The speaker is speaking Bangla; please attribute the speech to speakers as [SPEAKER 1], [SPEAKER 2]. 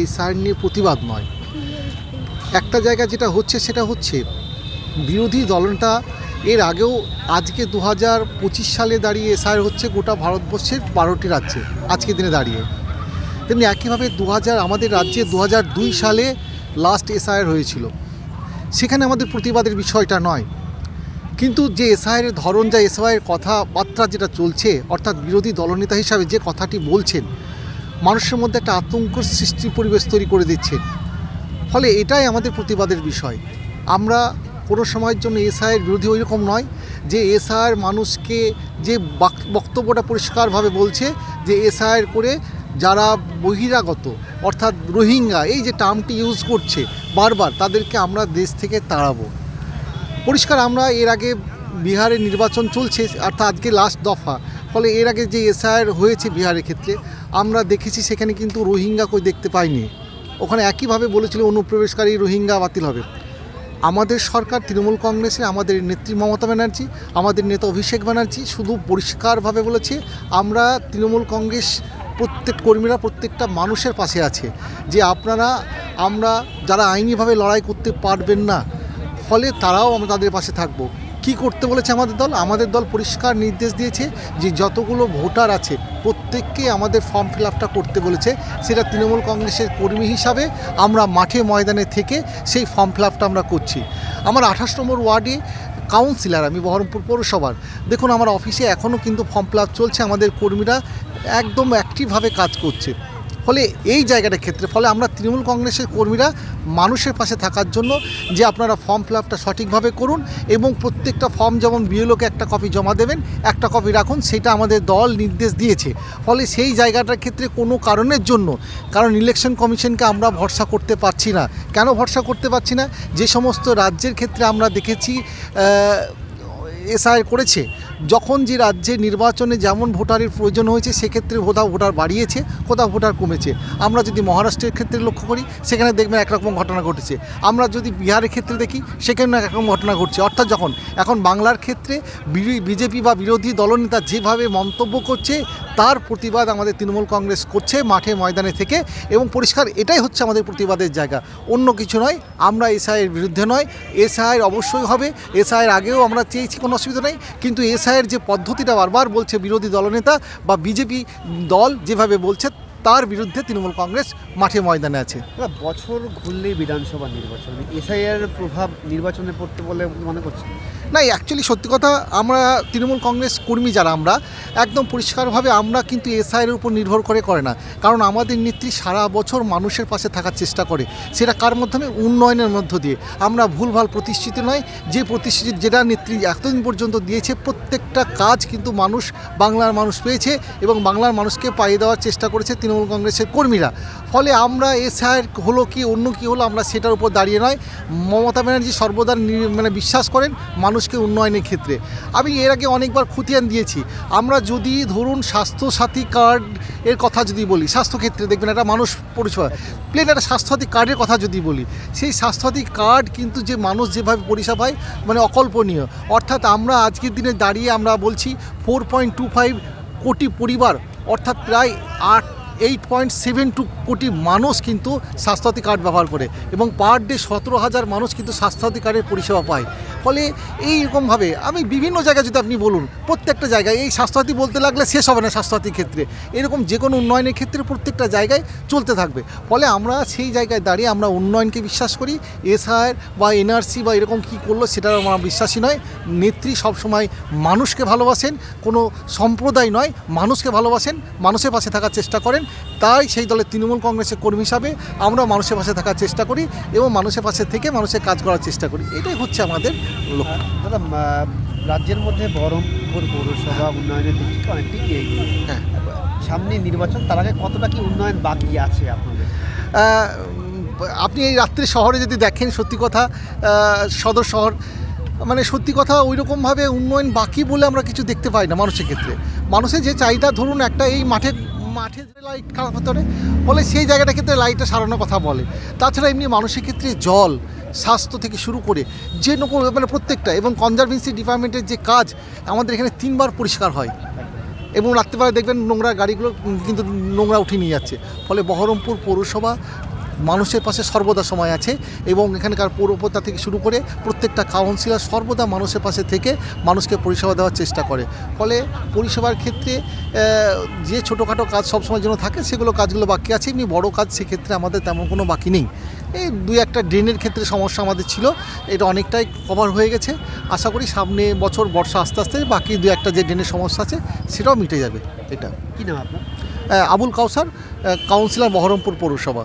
[SPEAKER 1] এসআইআর নিয়ে প্রতিবাদ নয়। একটা জায়গা যেটা হচ্ছে সেটা হচ্ছে বিরোধী দলটা এর আগেও আজকে 2025 সালে দাঁড়িয়ে এসআইআর হচ্ছে গোটা ভারতবর্ষের 12টি রাজ্যে আজকের দিনে দাঁড়িয়ে। তেমনি একইভাবে আমাদের রাজ্যে 2002 সালে লাস্ট এসআইআর হয়েছিল, সেখানে আমাদের প্রতিবাদের বিষয়টা নয়। কিন্তু যে এসআইআরের ধরন, যা এসআইআর কথাবার্তা যেটা চলছে, অর্থাৎ বিরোধী দলনেতা হিসাবে যে কথাটি বলছেন, মানুষের মধ্যে একটা আতঙ্ক সৃষ্টির পরিবেশ তৈরি করে দিচ্ছেন। ফলে এটাই আমাদের প্রতিবাদের বিষয়। আমরা কোনো সময়ের জন্য এসআইআর বিরোধী ওই রকম নয় যে এসআইআর মানুষকে যে বক্তব্যটা পরিষ্কারভাবে বলছে যে এসআইআর করে যারা বহিরাগত অর্থাৎ রোহিঙ্গা এই যে টার্মটি ইউজ করছে বারবার, তাদেরকে আমরা দেশ থেকে তাড়াবো। পরিষ্কার আমরা এর আগে বিহারে নির্বাচন চলছে, অর্থাৎ আজকে লাস্ট দফা। ফলে এর আগে যে এসআইআর হয়েছে বিহারের ক্ষেত্রে আমরা দেখেছি সেখানে কিন্তু রোহিঙ্গা কই দেখতে পাইনি। ওখানে একইভাবে বলেছিল অনুপ্রবেশকারী রোহিঙ্গা বাতিল হবে। আমাদের সরকার তৃণমূল কংগ্রেসে আমাদের নেত্রী মমতা ব্যানার্জি, আমাদের নেতা অভিষেক ব্যানার্জি শুধু পরিষ্কারভাবে বলেছে আমরা তৃণমূল কংগ্রেস প্রত্যেক কর্মীরা প্রত্যেকটা মানুষের পাশে আছে, যে আমরা যারা আইনিভাবে লড়াই করতে পারবেন না, ফলে তারাও আমরা তাদের পাশে থাকব। কি করতে বলেছে আমাদের দল পরিষ্কার নির্দেশ দিয়েছে যে যতগুলো ভোটার আছে প্রত্যেককে আমাদের ফর্ম ফিল আপটা করতে বলেছে। সেটা তৃণমূল কংগ্রেসের কর্মী হিসাবে আমরা মাঠে ময়দানে থেকে সেই ফর্ম ফিল আপটা আমরা করছি। আমার 28 নম্বর ওয়ার্ডে কাউন্সিলর, আমি বহরমপুর পৌরসভার, দেখুন আমার অফিসে এখনও কিন্তু ফর্ম ফিল আপ চলছে, আমাদের কর্মীরা একদম অ্যাক্টিভভাবে কাজ করছে। ফলে এই জায়গাটার ক্ষেত্রে আমরা তৃণমূল কংগ্রেসের কর্মীরা মানুষের পাশে থাকার জন্য যে আপনারা ফর্ম ফিল আপটা সঠিকভাবে করুন এবং প্রত্যেকটা ফর্ম যেমন বিএলওকে একটা কপি জমা দেবেন, একটা কপি রাখুন, সেটা আমাদের দল নির্দেশ দিয়েছে। ফলে সেই জায়গাটার ক্ষেত্রে কোনো কারণের জন্য, কারণ ইলেকশন কমিশনকে আমরা ভরসা করতে পারছি না। কেন ভরসা করতে পারছি না? যে সমস্ত রাজ্যের ক্ষেত্রে আমরা দেখেছি এসআইআর করেছে, যখন যে রাজ্যে নির্বাচনে যেমন ভোটারের প্রয়োজন হয়েছে সেক্ষেত্রে কোথাও ভোটার বাড়িয়েছে, কোথাও ভোটার কমেছে। আমরা যদি মহারাষ্ট্রের ক্ষেত্রে লক্ষ্য করি সেখানে দেখবেন একরকম ঘটনা ঘটেছে, আমরা যদি বিহারের ক্ষেত্রে দেখি সেখানে একরকম ঘটনা ঘটছে। অর্থাৎ এখন বাংলার ক্ষেত্রে বিজেপি বা বিরোধী দলনেতা যেভাবে মন্তব্য করছে তার প্রতিবাদ আমাদের তৃণমূল কংগ্রেস করছে মাঠে ময়দানে থেকে, এবং পরিষ্কার এটাই হচ্ছে আমাদের প্রতিবাদের জায়গা, অন্য কিছু নয়। আমরা এসআইয়ের বিরুদ্ধে নয়, এসআইয়ের অবশ্যই হবে, এসআইয়ের আগেও আমরা চেয়েছি, কোনো অসুবিধা নেই। কিন্তু এসআইয়ের যে পদ্ধতিটা বারবার বলছে বিরোধী দলনেতা বা বিজেপি দল যেভাবে বলছে, তার বিরুদ্ধে তৃণমূল কংগ্রেস মাঠে ময়দানে আছে।
[SPEAKER 2] বছর ঘুরলেই বিধানসভা নির্বাচন, এসআইআর প্রভাব নির্বাচনে পড়তে বলে মনে করছেন?
[SPEAKER 1] না, অ্যাকচুয়ালি সত্যি কথা, আমরা তৃণমূল কংগ্রেস কর্মী যারা আমরা একদম পরিষ্কারভাবে আমরা কিন্তু এসআইয়ের উপর নির্ভর করে না। কারণ আমাদের নেত্রী সারা বছর মানুষের পাশে থাকার চেষ্টা করে, সেটা কার মাধ্যমে? উন্নয়নের মধ্য দিয়ে। আমরা ভুলভাল প্রতিশ্রুতি নয়, যে প্রতিশ্রুতি যেটা নেত্রী এতদিন পর্যন্ত দিয়েছে প্রত্যেকটা কাজ কিন্তু বাংলার মানুষ পেয়েছে এবং বাংলার মানুষকে পাইয়ে দেওয়ার চেষ্টা করেছে তৃণমূল কংগ্রেসের কর্মীরা। ফলে আমরা এসআইআর হলো কি অন্য কি হলো আমরা সেটার উপর দাঁড়িয়ে নয়। মমতা ব্যানার্জি সর্বদা বিশ্বাস করেন মানুষকে উন্নয়নের ক্ষেত্রে। আমি এর আগে অনেকবার খতিয়ান দিয়েছি, আমরা যদি ধরুন স্বাস্থ্যসাথী কার্ড এর কথা যদি বলি, স্বাস্থ্যক্ষেত্রে দেখবেন একটা মানুষ পরিষেবা প্লেন একটা স্বাস্থ্যসাথী কার্ডের কথা যদি বলি, সেই স্বাস্থ্যসাথী কার্ড কিন্তু যে মানুষ যেভাবে পরিষেবা পায় অকল্পনীয়। অর্থাৎ আমরা আজকের দিনে দাঁড়িয়ে আমরা বলছি 4.25 কোটি পরিবার, অর্থাৎ প্রায় 8.72 কোটি মানুষ কিন্তু স্বাস্থ্যসাথী কার্ড ব্যবহার করে এবং পার ডে 17,000 মানুষ কিন্তু স্বাস্থ্যসাথী কার্ডের পরিষেবা পায়। ফলে এইরকমভাবে আমি বিভিন্ন জায়গায় যদি আপনি বলুন, প্রত্যেকটা জায়গায় এই স্বাস্থ্যসাথী বলতে লাগলে শেষ হবে না। স্বাস্থ্যসাথীর ক্ষেত্রে এরকম যে কোনো উন্নয়নের ক্ষেত্রে প্রত্যেকটা জায়গায় চলতে থাকবে। ফলে আমরা সেই জায়গায় দাঁড়িয়ে আমরা উন্নয়নকে বিশ্বাস করি। এসআইআর বা এনআরসি বা এরকম কী করলো সেটা আমরা বিশ্বাসী নয়। নেত্রী সবসময় মানুষকে ভালোবাসেন, কোনো সম্প্রদায় নয়, মানুষকে ভালোবাসেন, মানুষের পাশে থাকার চেষ্টা করেন। তাই সেই দলের তৃণমূল কংগ্রেসের কর্মী হিসাবে আমরা মানুষের পাশে থাকার চেষ্টা করি এবং মানুষের পাশে থেকে মানুষের কাজ করার চেষ্টা করি। এটাই হচ্ছে আমাদের লক্ষ্য।
[SPEAKER 2] দাদা, রাজ্যের মধ্যে বহরমপুর পৌরসভা উন্নয়নের দিক থেকে অনেকটাই এগিয়ে।
[SPEAKER 1] হ্যাঁ,
[SPEAKER 2] সামনে নির্বাচন, তার আগে কতটা কি উন্নয়ন বাকি আছে আপনাদের?
[SPEAKER 1] আপনি এই রাত্রে শহরে যদি দেখেন, সত্যি কথা সদর শহর সত্যি কথা ওইরকমভাবে উন্নয়ন বাকি বলে আমরা কিছু দেখতে পাই না মানুষের ক্ষেত্রে। মানুষের যে চাহিদা, ধরুন একটা এই মাঠে লাইট খারাপ হতে পারে, ফলে সেই জায়গাটার ক্ষেত্রে লাইটটা সারানোর কথা বলে। তাছাড়া এমনি মানুষের ক্ষেত্রে জল, স্বাস্থ্য থেকে শুরু করে যে প্রত্যেকটা, এবং কনজারভেন্সি ডিপার্টমেন্টের যে কাজ আমাদের এখানে 3 বার পরিষ্কার হয় এবং রাত্রিবেলা দেখবেন নোংরা গাড়িগুলো কিন্তু নোংরা উঠিয়ে নিয়ে যাচ্ছে। ফলে বহরমপুর পৌরসভা মানুষের পাশে সর্বদা সময় আছে এবং এখানকার পৌরপ্রধান থেকে শুরু করে প্রত্যেকটা কাউন্সিলর সর্বদা মানুষের পাশে থেকে মানুষকে পরিষেবা দেওয়ার চেষ্টা করে। ফলে পরিষেবার ক্ষেত্রে যে ছোটোখাটো কাজ সবসময়ের জন্য থাকে সেগুলো কাজগুলো বাকি আছে, এমনি বড় কাজ সেক্ষেত্রে আমাদের তেমন কোনো বাকি নেই। এই দুই একটা ড্রেনের ক্ষেত্রে সমস্যা আমাদের ছিল, এটা অনেকটাই কভার হয়ে গেছে। আশা করি সামনে বছর বর্ষা আস্তে আস্তে বাকি দু একটা যে ড্রেনের সমস্যা আছে সেটাও মিটে যাবে। এটা
[SPEAKER 2] কি নাম আপনার?
[SPEAKER 1] আবুল কাউসার, কাউন্সিলর বহরমপুর পৌরসভা।